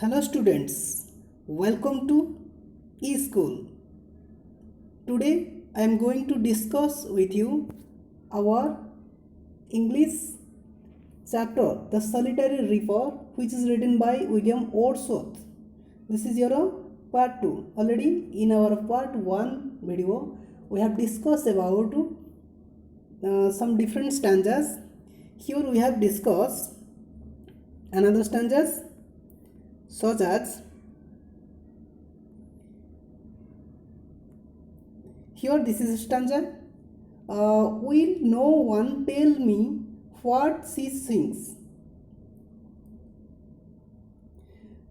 Hello students, welcome to eSchool. Today I am going to discuss with you our English chapter The Solitary Reaper, which is written by William Wordsworth. This is your part 2. Already in our part 1 video we have discussed about some different stanzas. Here we have discussed another stanzas such as here this is a stanza. Will no one tell me what she sings?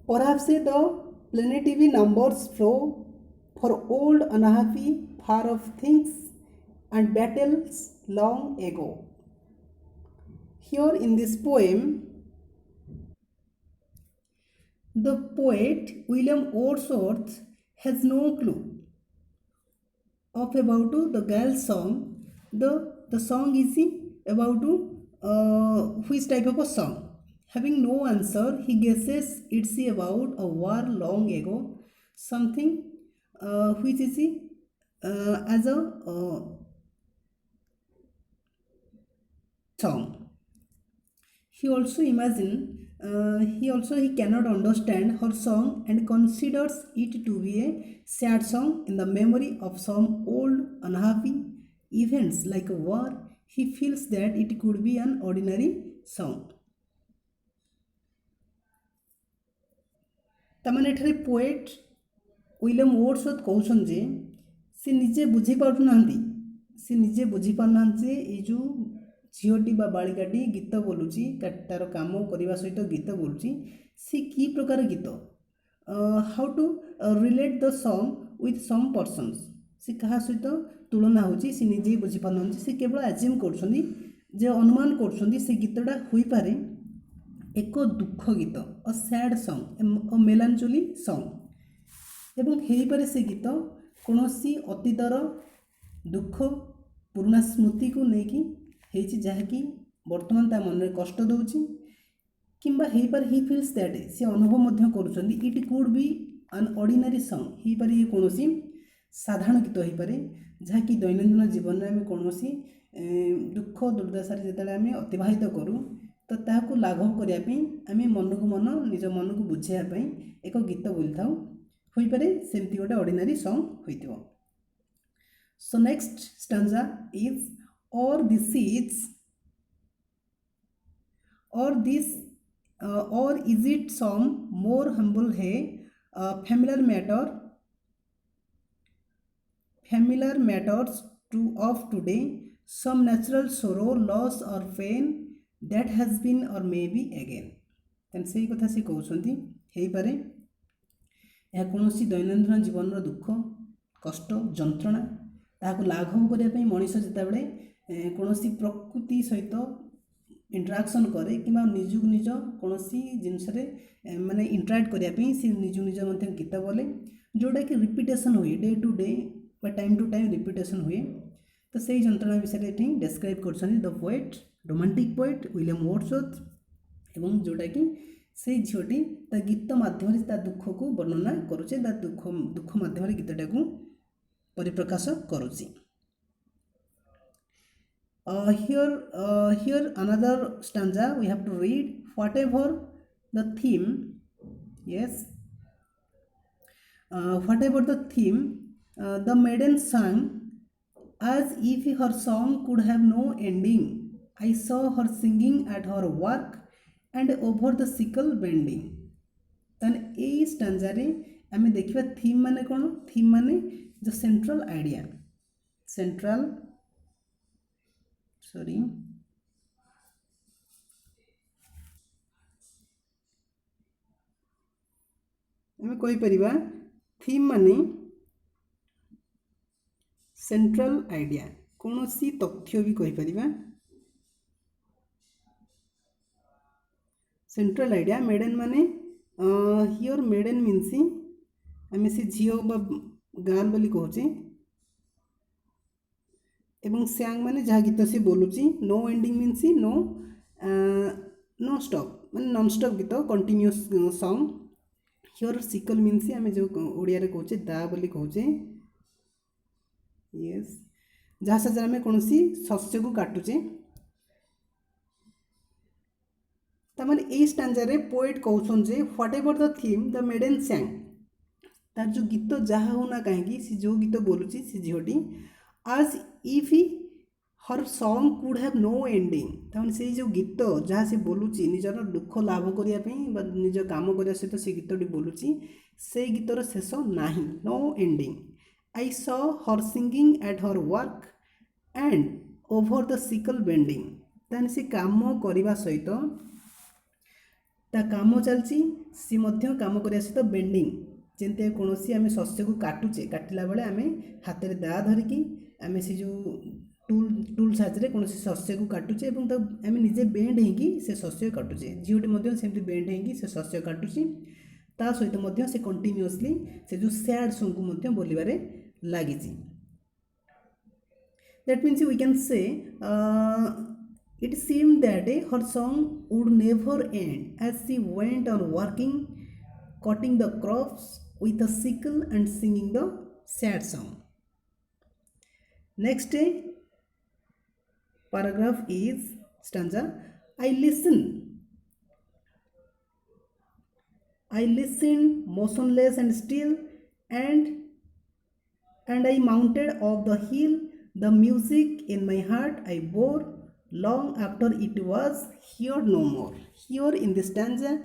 Perhaps the planetary numbers flow for old unhappy far off things and battles long ago. Here in this poem, the poet William Wordsworth has no clue of about the girl's song. The song is about which type of a song. Having no answer, he guesses it's about a war long ago, something which is as a song. He also he cannot understand her song and considers it to be a sad song in the memory of some old unhappy events like a war. He feels that it could be an ordinary song. ତାମାନେ ଏଠାରେ poet William ୱର୍ଡସୱର୍ଥ କହୁଛନ୍ତି ଯେ ସେ ନିଜେ ବୁଝିପାରୁନାହାନ୍ତି ଯେ ଏଇ ଯେଉଁ ଝିଅଟି ବା ବାଳିକାଟି ଗୀତ ବୋଲୁଛି ତାର କାମ କରିବା ସହିତ ଗୀତ ବୋଲୁଛି ସେ କି ପ୍ରକାର ଗୀତ how to relate the song with SUM persons ସେ କାହା ସହିତ ତୁଳନା ହେଉଛି ସେ ନିଜେ ବୁଝିପାରୁନାହାନ୍ତି ସେ କେବଳ ଆଜ୍ୟୁମ୍ କରୁଛନ୍ତି ଯେ ଅନୁମାନ କରୁଛନ୍ତି ସେ ଗୀତଟା ହୋଇପାରେ ଏକ ଦୁଃଖ ଗୀତ ଅ ସ୍ୟାଡ୍ ସଙ୍ଗ ଅ ମେଲାଞ୍ଚୋଲି ସଙ୍ଗ ଏବଂ ହେଇପାରେ ସେ ଗୀତ କୌଣସି ଅତୀତର ଦୁଃଖ ପୁରୁଣା ସ୍ମୃତିକୁ ନେଇକି ହେଇଛି ଯାହାକି ବର୍ତ୍ତମାନ ତା ମନରେ କଷ୍ଟ ଦେଉଛି କିମ୍ବା ହେଇପାରେ ହି ଫିଲ୍ସ ଦ୍ୟାଟ୍ ସେ ଅନୁଭବ ମଧ୍ୟ କରୁଛନ୍ତି ଇଟ୍ କୁଡ୍ ବି ଆନ୍ ଅର୍ଡ଼ିନାରୀ ସଙ୍ଗ ହେଇପାରେ ଇଏ କୌଣସି ସାଧାରଣ ଗୀତ ହେଇପାରେ ଯାହାକି ଦୈନନ୍ଦିନ ଜୀବନରେ ଆମେ କୌଣସି ଦୁଃଖ ଦୁର୍ଦ୍ଦଶାରେ ଯେତେବେଳେ ଆମେ ଅତିବାହିତ କରୁ ତ ତାହାକୁ ଲାଘବ କରିବା ପାଇଁ ଆମେ ମନକୁ ମନ ନିଜ ମନକୁ ବୁଝାଇବା ପାଇଁ ଏକ ଗୀତ ବୋଲିଥାଉ ହୋଇପାରେ ସେମିତି ଗୋଟେ ଅର୍ଡ଼ିନାରୀ ସଙ୍ଗ ହୋଇଥିବ so next stanza is or this is or this or is it some more humble hay familiar matters to of today some natural sorrow loss or pain that has been or maybe again then ସେଇ କଥା ସେ କହୁଛନ୍ତି ହେଇପାରେ ଏହା କୌଣସି ଦୈନନ୍ଦିନ ଜୀବନର ଦୁଃଖ କଷ୍ଟ ଯନ୍ତ୍ରଣା ତାହାକୁ ଲାଘବ କରିବା ପାଇଁ ମଣିଷ ଯେତେବେଳେ କୌଣସି ପ୍ରକୃତି ସହିତ ଇଣ୍ଟରାକ୍ସନ୍ କରେ କିମ୍ବା ନିଜକୁ ନିଜ କୌଣସି ଜିନିଷରେ ମାନେ ଇଣ୍ଟରାକ୍ଟ କରିବା ପାଇଁ ସେ ନିଜକୁ ନିଜ ମଧ୍ୟ ଗୀତ ବୋଲେ ଯେଉଁଟାକି ରିପିଟେସନ୍ ହୁଏ ଡେ ଟୁ ଡେ ବା ଟାଇମ୍ ଟୁ ଟାଇମ୍ ରିପିଟେସନ୍ ହୁଏ ତ ସେଇ ଯନ୍ତ୍ରଣା ବିଷୟରେ ଏଠି ଡେସ୍କ୍ରାଇବ୍ କରୁଛନ୍ତି the poet romantic poet William Wordsworth ଏବଂ ଯେଉଁଟାକି ସେଇ ଝିଅଟି ତା ଗୀତ ମାଧ୍ୟମରେ ତା ଦୁଃଖକୁ ବର୍ଣ୍ଣନା କରୁଛେ ତା ଦୁଃଖ ମାଧ୍ୟମରେ ଗୀତଟାକୁ ପରିପ୍ରକାଶ କରୁଛି here another stanza we have to read whatever the theme yes whatever the theme the maiden sang as if her song could have no ending I saw her singing at her work and over the sickle bending then ei stanza re ame dekhiba theme mane kono theme mane the central idea central sorry ଆମେ କହିପାରିବା theme ମାନେ central idea କୌଣସି ତଥ୍ୟ ବି କହିପାରିବା central idea Maiden ମାନେ here Maiden means ଆମେ ସେ ଝିଅ ବା ଗାର୍ଲ ବୋଲି କହୁଛେ ଏବଂ ସ୍ୟାଙ୍ଗ ମାନେ ଯାହା ଗୀତ ସେ ବୋଲୁଛି no ending means no no stop ମାନେ ନନ୍ ଷ୍ଟପ୍ ଗୀତ continuous song here sickle means आम जो ओडिया रे कहचे दा बोली कहचे यस जहाँ साहाଯ୍ୟରେ आम कौन शस्य को काटुचे तमाने यही स्टांजारे पोएट कहउछन जे whatever the theme the maiden sang तार जो गीत जहाँ होना कहीं सी जो गीत बोलुची सी झीटी आज if he her song could have no ending तमाने से जो गीत जहाँ से बोलुची निजर दुख लाभ करने निज काम करने सहित से गीतटी बोलुची से गीतर शेष नाही no ending I saw her singing at her work and over the sickle bending ताने से काम करने सहित ता काम चलती सी मध्य काम करने सहित बेंडिंग जमती कौन आम शस्य को काटुचे काटिला बेले आम हाथ में दा धरिकी आम से जो टूल साहाଯ୍ୟରେ कौन शस्य को काटुचे आम निजे बेंड होगी से शस्य काटुचे झीटी सेमती बेंड होगी से शस्य काटुची ता सहित से कंटिन्यूअसली से जो सैड सॉन्ग को बोलबारे लगी that means we can say it seemed that her song would never end as she went on working cutting the crops with a sickle and singing the sad song. Next paragraph is stanza I listened motionless and still and I mounted off the hill the music in my heart I bore long after it was heard no more. Here in this stanza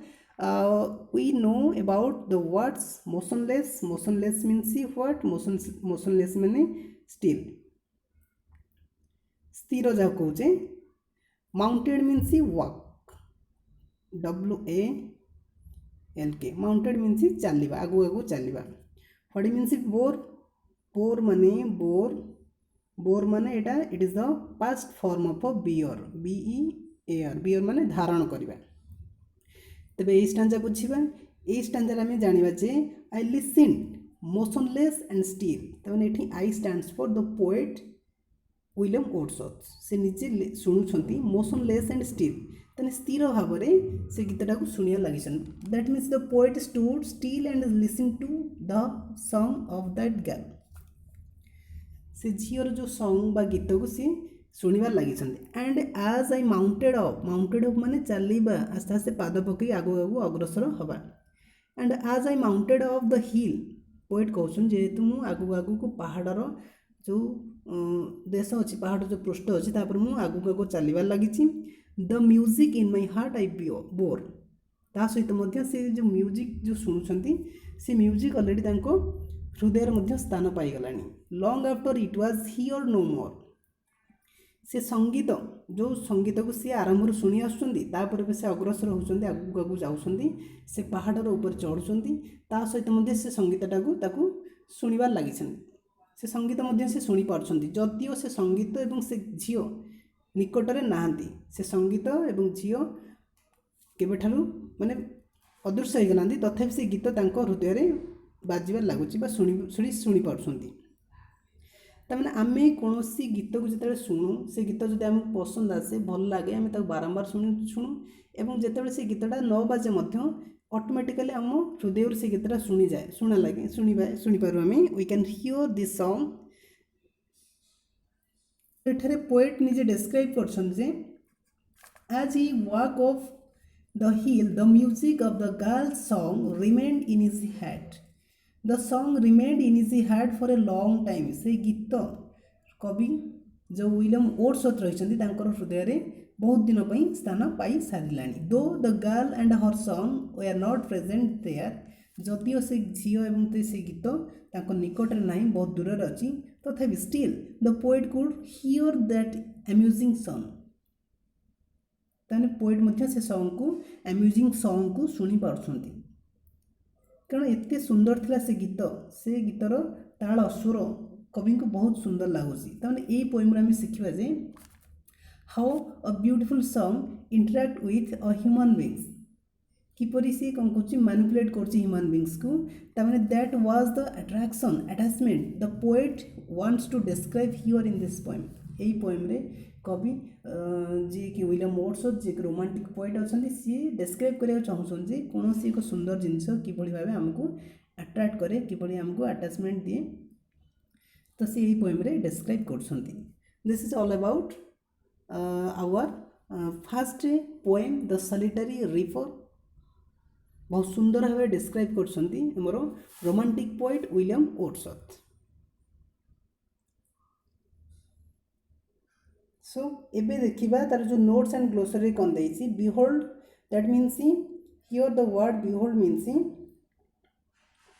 we know about the words motionless. Motionless means what? Motionless means still. स्थिर जा कहे mounted means walk WALK mounted means चलवा आगु आगु चलवा what means bore bore माने bore माने एटा it is the past form of bear BEAR bear माने धारण करवा तबे ए स्टांजा बुझिबा ए स्टांजा आम जानिबा जे I listen motionless and still तमाने एठी I stands for the poet William Wordsworth से निजे शुणुछंती मोशनलेस एंड स्टिल तने स्थिर भाव में से गीतटा को शुणिया लगिसन that means the poet stood still and listen to the song of that girl से झीर जो सॉन्ग बा गीत को सी शुणिबार लगी and as I mounted up माने चलवा आस्ते आस्ते पाद पकई आगु आगु अग्रसर हवा and as I mounted up the hill poet कहूँ जेहेतु मु आगु आगु को पहाड़र जो देश अच्छी पहाड़ जो पृष्ठ अच्छी तापर मु आगु आगु चलबार लगी the music in my heart I bore ता सहित से जो म्यूजिक जो शुणुंट से म्यूजिक अलरेडी हृदय स्थान पाईगला long after it was hear no more से संगीत जो संगीत को सी आरंभ शुणी आसपर से अग्रसर होती आगू आगू जाऊँगी से पहाड़र ऊपर चढ़ुंट ता सहित से संगीतटा को शुणबार लगी से संगीत से शुणी पार्टी जदिओ से संगीत और से झील निकटरे नहांती से संगीत और झील केबे माने अदृश्य हो गलांती तथापि से गीत हृदय बाजबार लगुच शुणी पार्टी तमें आम कौन गीत को जो शुणु से गीत जो आमको पसंद आसे भल लगे आम बारंबार शुणु एवं जिते से गीतटा न बाजे ऑटोमेटिकली आम हृदय से गीतटा शुणी जाए शुणा लगे शुणिपार आम we can hear this song एठारे पोएट निजे डिस्क्राइब कर as he walk off the hill the music of the girl's song remained in his head the song remained in his head for a long time से गीत कवि जो William Wordsworth रही हृदय बहुत दिन पर स्थान पाई सारा though the girl and her song they are not present there जदिओ से झील और से गीत निकटने ना बहुत दूर अच्छी तथापि still the poet could hear that amusing song ताने पोएट से सॉन्ग को अम्यूजिंग सॉन्ग को शुणी पार्टी कारण एत सुंदर थिला से गीतर ताल सुर कवि को बहुत सुंदर लगुच तमें यही पोएम आम शिखा जे how a beautiful song interact with a human beings किपरि सी कौन कर मैनिपुलेट कर ह्यूमन बीइंग्स को तमें that was the attraction attachment the poet wants to describe here in this poem यही पोएम रे कवि जी कि William Wordsworth ji romantic poet अच्छा सी डेस्क्राइब करने चाहूँगी कौन सी एक सुंदर जिनस किभली भाव आमको अट्राक्ट करे किभली आमको अटैचमेंट दिए तो सी यही पोएम रे डेस्क्राइब कर this is all about our first poem the solitary river बहुत सुंदर भाव डिस्क्राइब कर romantic poet William Wordsworth. So एबे देखिबा तार जो नोट्स एंड ग्लोसरी कौन देइछि behold that means here the word behold means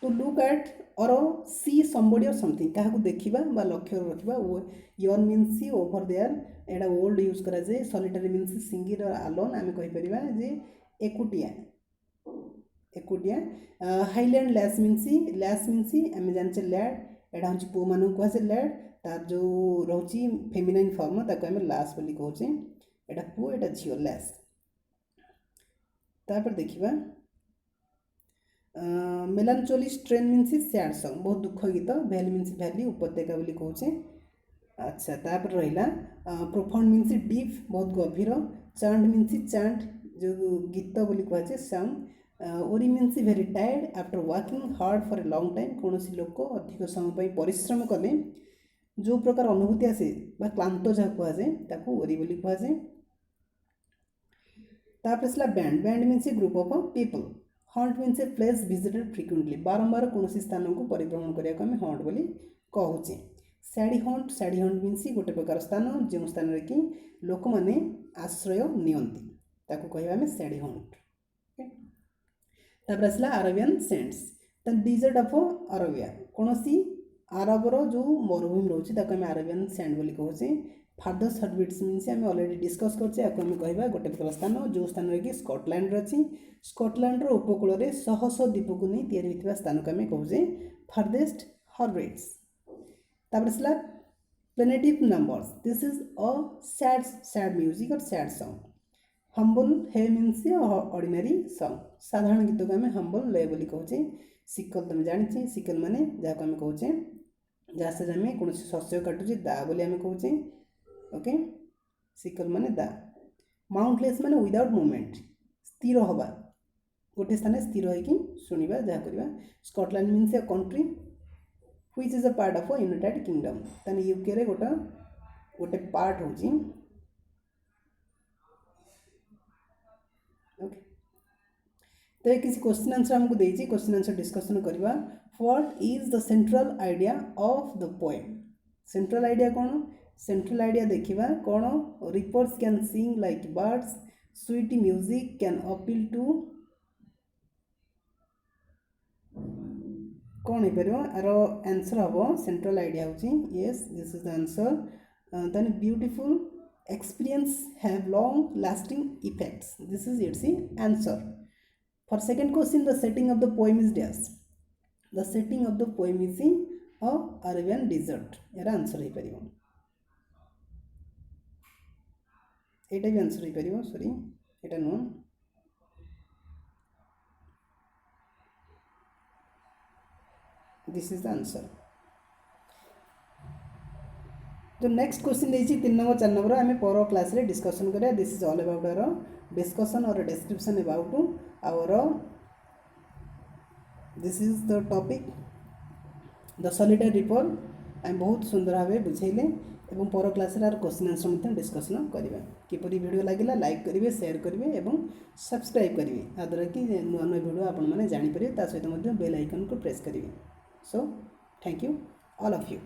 to look at or see somebody और समथिंग क्या देखा बा लक्ष्य रखा your means over there Etah old use करा जाए सॉलिटरी मीन्स सिंगिल और आलोन आम कहीपर जे एकुटिया एकुटिया हाईलैंड लैस मीन्स आम जाने लैड एटा हूँ पु मान कहुए लैड तार जो रोची फेमिनाइन फॉर्म ताको आम लास बोली कहचे एटा पु एटा झियो लैस। तापर देखिबा मेलानचोली स्ट्रेन मीन्स सैड सॉन्ग बहुत दुख गीत भैली मीन्स भैली उपत्यका बोली कहचे। अच्छा तापर रहिला प्रोफाउंड मीन्स डीप बहुत गभीर चांट मीन्स चांट जो गीत बोली कहचे सॉन्ग ओरी means very tired after working hard for a long time कौन लोक अधिक समय परिश्रम कले जो प्रकार अनुभूति आसे बा क्लांत जहाँ कहुए ताकू ओरी बोली कहुए। तापर आसला band band means group of people Hunt means a place visited frequently बारंबार कौन स्थान को परिभ्रमण करने आम हंट बोली कहूचे। सैडी हंट मीन्स गोटे प्रकार स्थान जो स्थान रे कि लोक माने आश्रय नियंती ताकू कहबा आम सैडी हंट। तापर आसला Arabian sands the desert of Arabia कौन सी अरबर जो मरुभूमि रोचे ताको आम अरेबियन सैंड बोली कहूचे। फार्दर्स हर्टबिट्स मीन्स आम ऑलरेडी डिस्कस करचे आम कहबा गोटे प्रकार स्थान जो स्थान रे कि स्कॉटलैंड अच्छी स्कॉटलैंड उपकूल में शह शह द्वीप को नहीं तैयारी होता स्थान को आम कहूचे फार्देस्ट हर्बिट्स। तापर आसला plaintive numbers this is a sad music or sad song. Humble lay means ordinary song साधारण गीत को आम हम्बल ले बोली कहूचे। सिकल तुम जानी सिकल माने जहाँ आम कहूचे जहाँ से आम कौन शस्य काटुचे दा बोली आम कहूचे ओके सिकल माने दा। माउंटलेस माने विदाउट मूवमेंट स्थिर हवा गोटे स्थान स्थिर होगी शुणा जहाँ करवा। Scotland means a country which is a part of United kingdom ताने यूके रे गोटे पार्ट होची ओके। तो ये किसी क्वेश्चन आंसर हमको देइछि क्वेश्चन आंसर डिस्कशन करवा। What is the central idea of the poem central idea कौन सेंट्रल आइडिया देखिबा कौन reapers can sing like birds sweet music can appeal to कौन हो पार आर आंसर हम सेंट्रल आइडिया होची yes this is the answer. Then beautiful experience have long lasting effects this is its answer. For second question the setting of the poem is dash the setting of the poem is a Arabian desert यार answer हो पार एटा भी answer हो पार sorry एटा नुह this is the answer. जो next question देइछि 3 number 4 number आम पर क्लास रे डिस्कशन करिया this is all about our discussion or description about our this is the topic the solitary river आम बहुत सुंदर भाव बुझेले एवं पर क्लास क्वेश्चन आंसर डिस्कसन करिबा किपरि वीडियो लागिला लाइक करिवे शेयर करिवे एवं सब्सक्राइब करिवे आ द्वारा कि नुआ नुआ वीडियो आपण माने जानि परिबे ता सहित बेल आइकन को प्रेस करिवे। So thank you all of you.